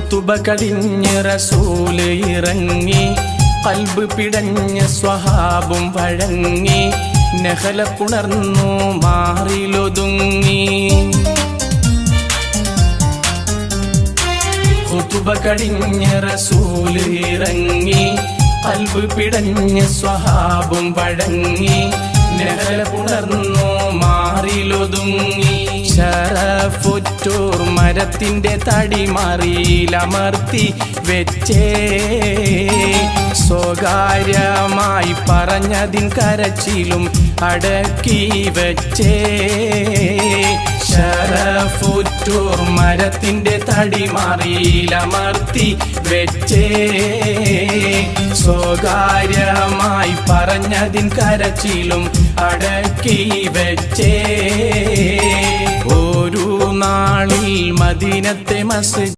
ഖുതുബ കടിഞ്ഞ് റസൂല് ഇറങ്ങി, ഖൽബ് പിടഞ്ഞ സ്വഹാബും വഴങ്ങി, നഹല പുണർന്നു മാറിലൊതുങ്ങി. ഖുതുബ കടിഞ്ഞ് റസൂല് ഇറങ്ങി, ഖൽബ് പിടഞ്ഞ സ്വഹാബും വഴങ്ങി, നഹല പുണർന്നു മാറിലൊതുങ്ങി. ശരഫുറ്റൂർ മരത്തിന്റെ തടിമറിയിലമർത്തി വെച്ചേ, സ്വകാര്യമായി പറഞ്ഞതിൻ കരച്ചിലും അടക്കി വെച്ചേ. ശരഫുറ്റൂർ മരത്തിന്റെ തടിമറിയിലമർത്തി വെച്ചേ, സ്വകാര്യമായി പറഞ്ഞതിൻ കരച്ചിലും അടക്കി വെച്ചേ. ഒരു നാളിൽ മദീനത്തെ മസ്ജിദ്